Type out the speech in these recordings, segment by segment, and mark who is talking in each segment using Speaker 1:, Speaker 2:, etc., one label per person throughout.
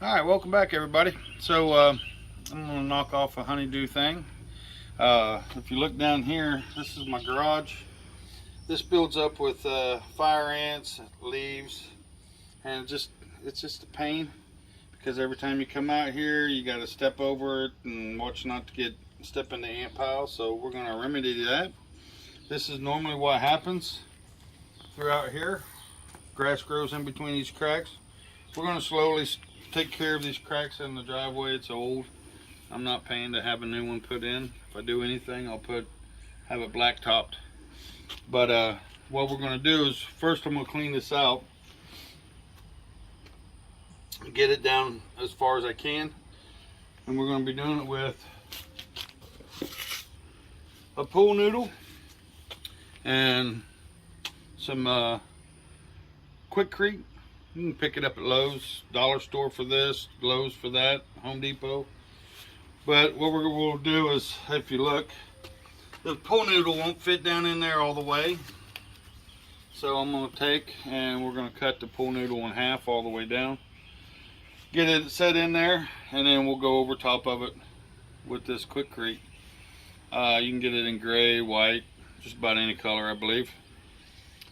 Speaker 1: Alright, welcome back everybody. So I'm going to knock off a honeydew thing. If you look down here, this is my garage. This builds up with fire ants, leaves, and it's just a pain because every time you come out here you got to step over it and watch not to step in the ant pile. So we're going to remedy that. This is normally what happens throughout here. Grass grows in between these cracks. We're going to slowly take care of these cracks in the driveway. It's old. I'm not paying to have a new one put in. If I do anything, I'll have it black topped. But what we're going to do is first I'm going to clean this out, get it down as far as I can, and we're going to be doing it with a pool noodle and some Quikrete. You can pick it up at Lowe's, dollar store for this, Lowe's for that, Home Depot. But what we'll do is, if you look, the pool noodle won't fit down in there all the way. So I'm going to take and we're going to cut the pool noodle in half all the way down. Get it set in there, and then we'll go over top of it with this Quikrete. You can get it in gray, white, just about any color I believe.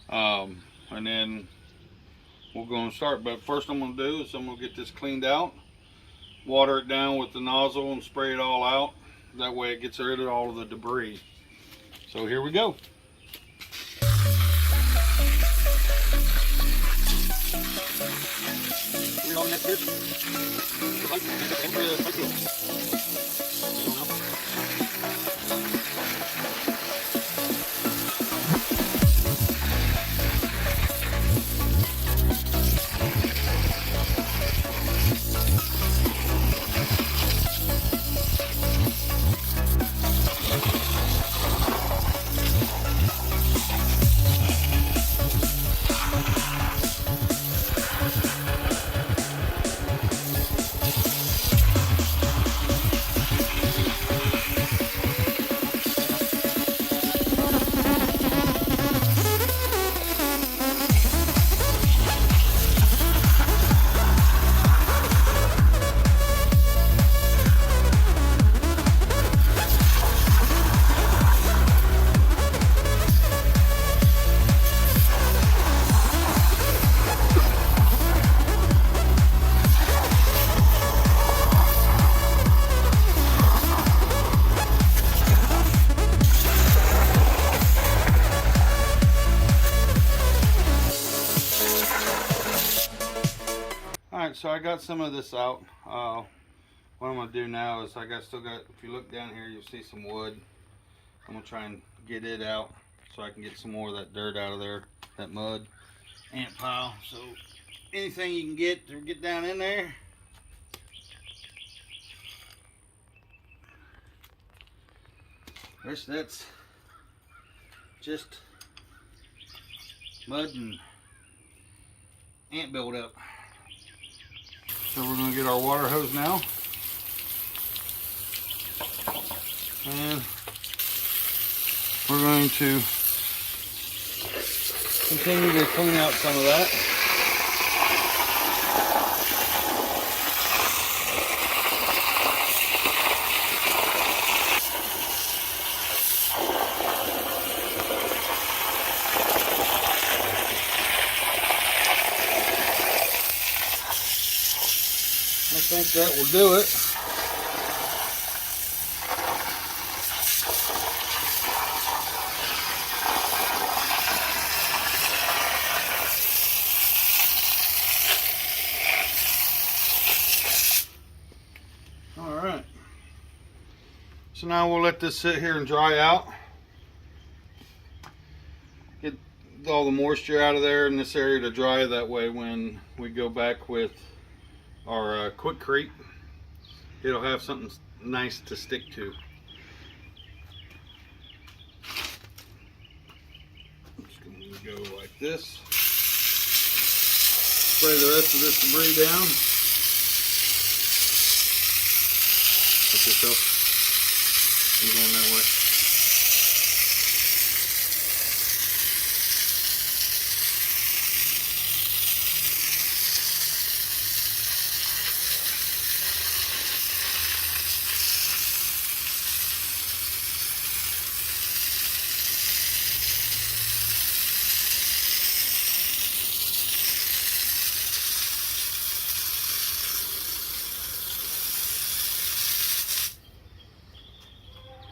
Speaker 1: And then we're going to start, but first I'm going to do is I'm going to get this cleaned out, water it down with the nozzle and spray it all out. That way it gets rid of all of the debris. So here we go. Alright, so I got some of this out. What I'm going to do now is still got, if you look down here, you'll see some wood. I'm going to try and get it out so I can get some more of that dirt out of there, that mud, ant pile. So anything you can get to get down in there. That's just mud and ant buildup. So we're going to get our water hose now, and we're going to continue to clean out some of that. I think that will do it. All right. So now we'll let this sit here and dry out. Get all the moisture out of there in this area to dry. That way when we go back with our Quikrete, it'll have something nice to stick to. I'm just going to go like this. Spray the rest of this debris down. Watch yourself. You're going that way.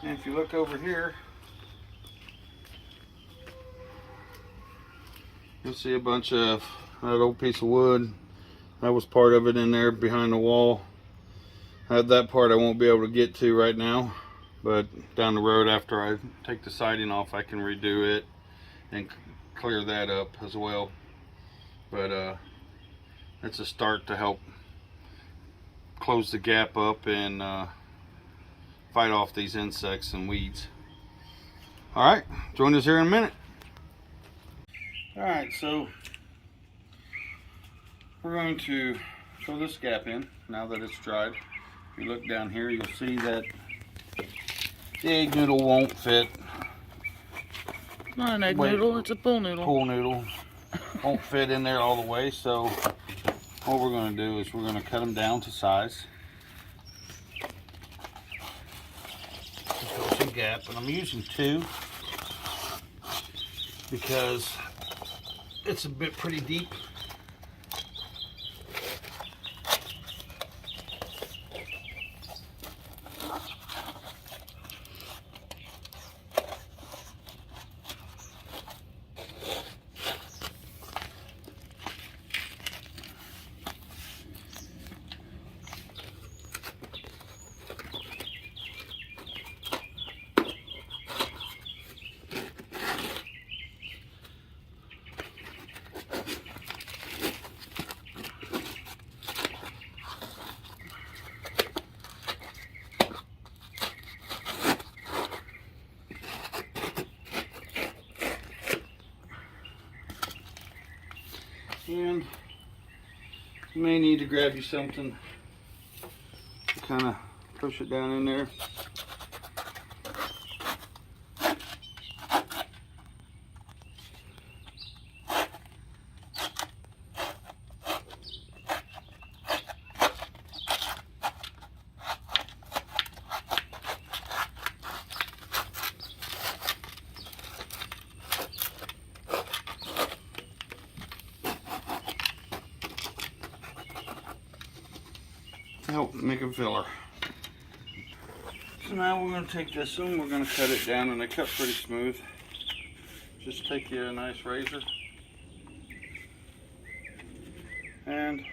Speaker 1: And if you look over here, you'll see a bunch of that old piece of wood. That was part of it in there behind the wall. That part I won't be able to get to right now, but down the road after I take the siding off, I can redo it and clear that up as well. But it's a start to help close the gap up and fight off these insects and weeds. Alright, join us here in a minute. Alright, so we're going to fill this gap in now that it's dried. If you look down here, you'll see that the egg noodle won't fit.
Speaker 2: It's not an egg noodle, it's a pool noodle.
Speaker 1: Pool noodle won't fit in there all the way, so what we're going to do is we're going to cut them down to size. Fill some gap, and I'm using 2 because it's a bit pretty deep. And you may need to grab you something to kind of push it down in there. Help make a filler. So now we're going to take this one, we're going to cut it down, and they cut pretty smooth. Just take you a nice razor and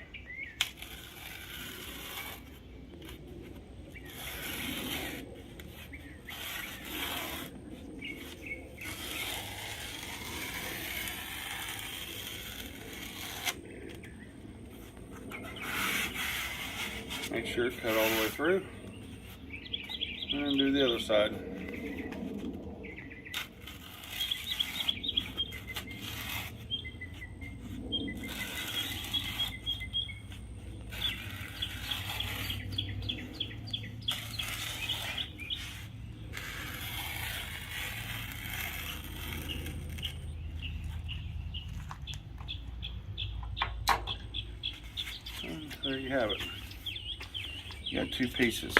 Speaker 1: make sure it's cut all the way through, and do the other side. And there you have it. You got 2 pieces.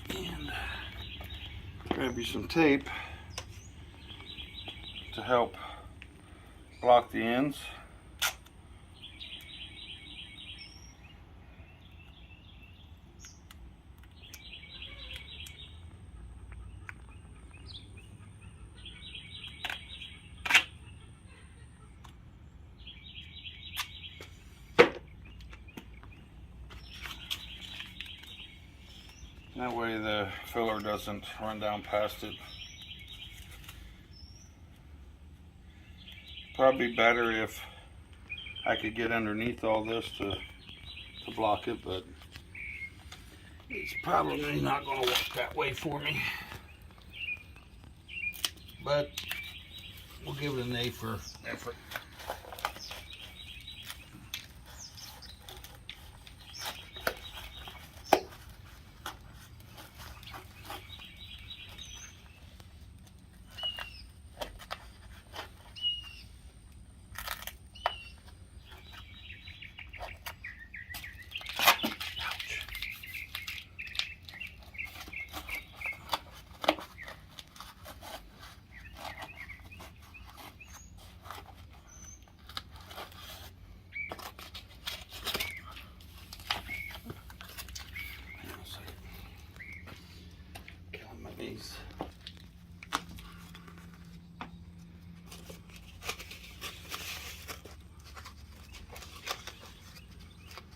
Speaker 1: And grab you some tape to help block the ends. That way the filler doesn't run down past it. Probably better if I could get underneath all this to block it, but it's probably not going to work that way for me. But we'll give it an A for effort.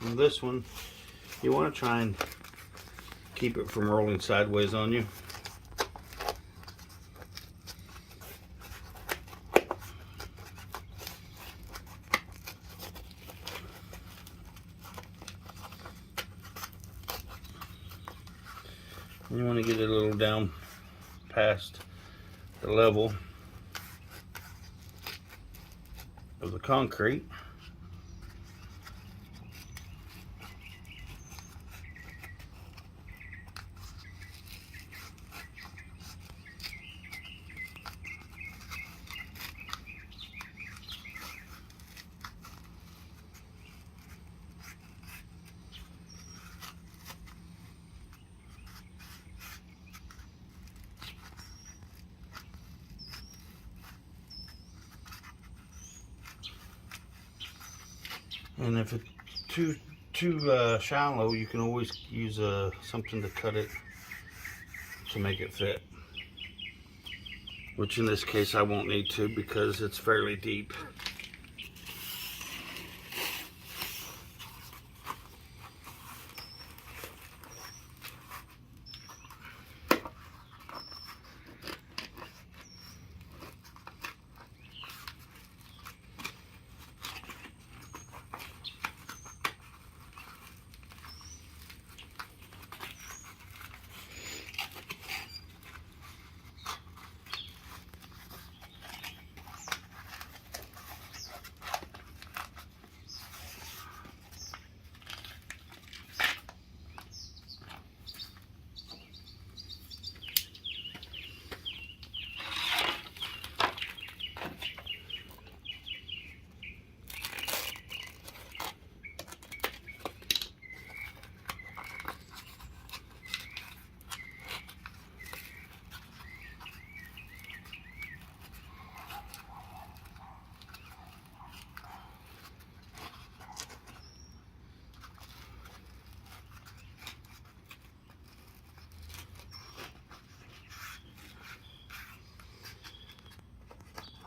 Speaker 1: And this one, you want to try and keep it from rolling sideways on you. You want to get it a little down past the level of the concrete. And if it's too shallow, you can always use something to cut it to make it fit. Which in this case I won't need to because it's fairly deep.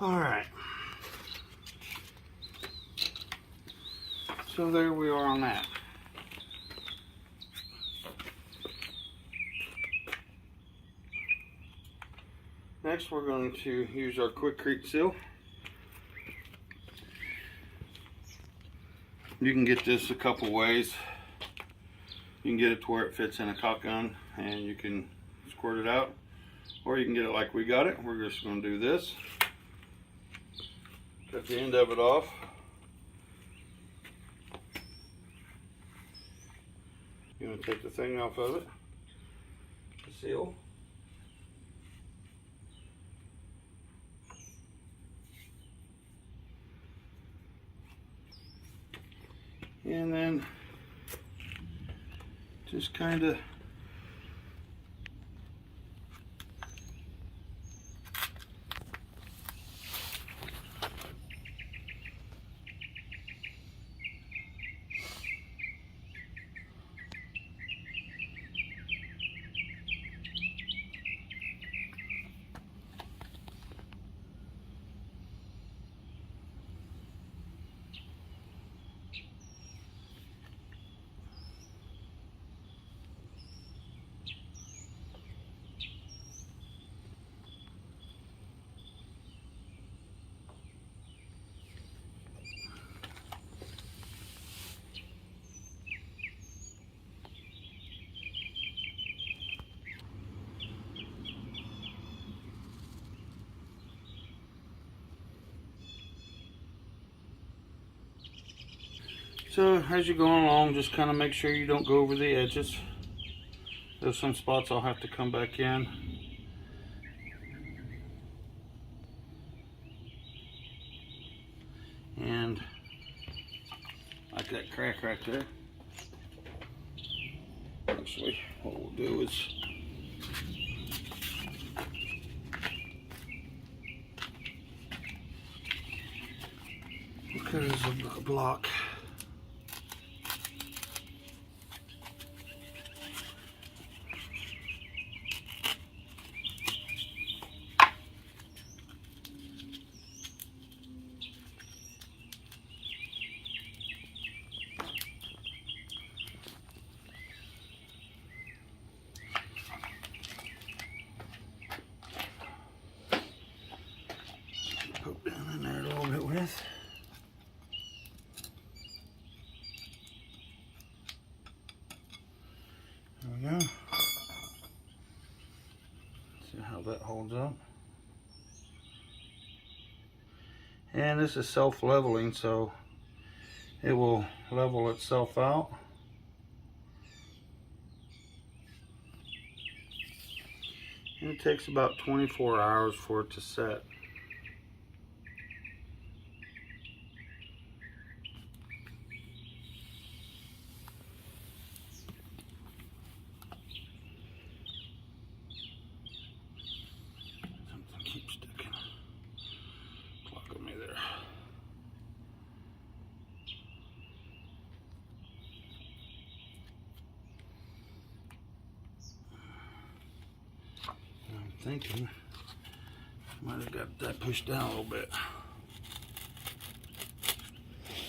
Speaker 1: All right. So there we are on that. Next we're going to use our Quikrete seal. You can get this a couple ways. You can get it to where it fits in a caulk gun and you can squirt it out. Or you can get it like we got it. We're just going to do this. Cut the end of it off. You're going to take the thing off of it. The seal. And then just kind of so as you're going along, just kind of make sure you don't go over the edges. There's some spots I'll have to come back in. And like that crack right there. Actually, what we'll do is cut it as a block. we go. See how that holds up. And this is self-leveling, so it will level itself out. And it takes about 24 hours for it to set. Something keeps sticking. Clogging me there. I'm thinking might have got that pushed down a little bit.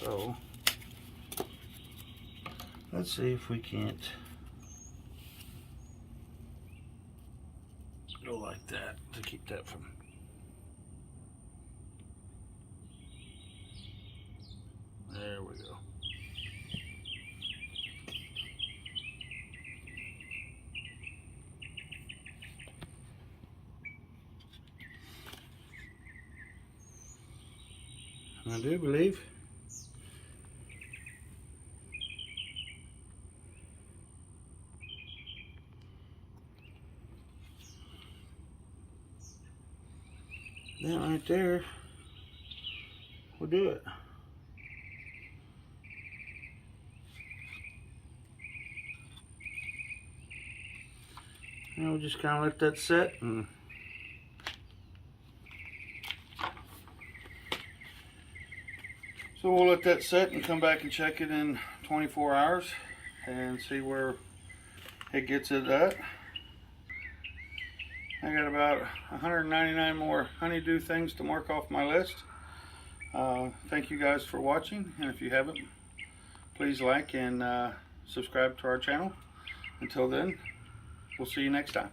Speaker 1: So let's see if we can't go like that to keep that from. There we go. I do believe. That right there will do it. And we'll just kind of let that set, and so we'll let that set and come back and check it in 24 hours and see where it gets it at. I got about 199 more honeydew things to mark off my list. Thank you guys for watching, and if you haven't, please like and subscribe to our channel. Until then, we'll see you next time.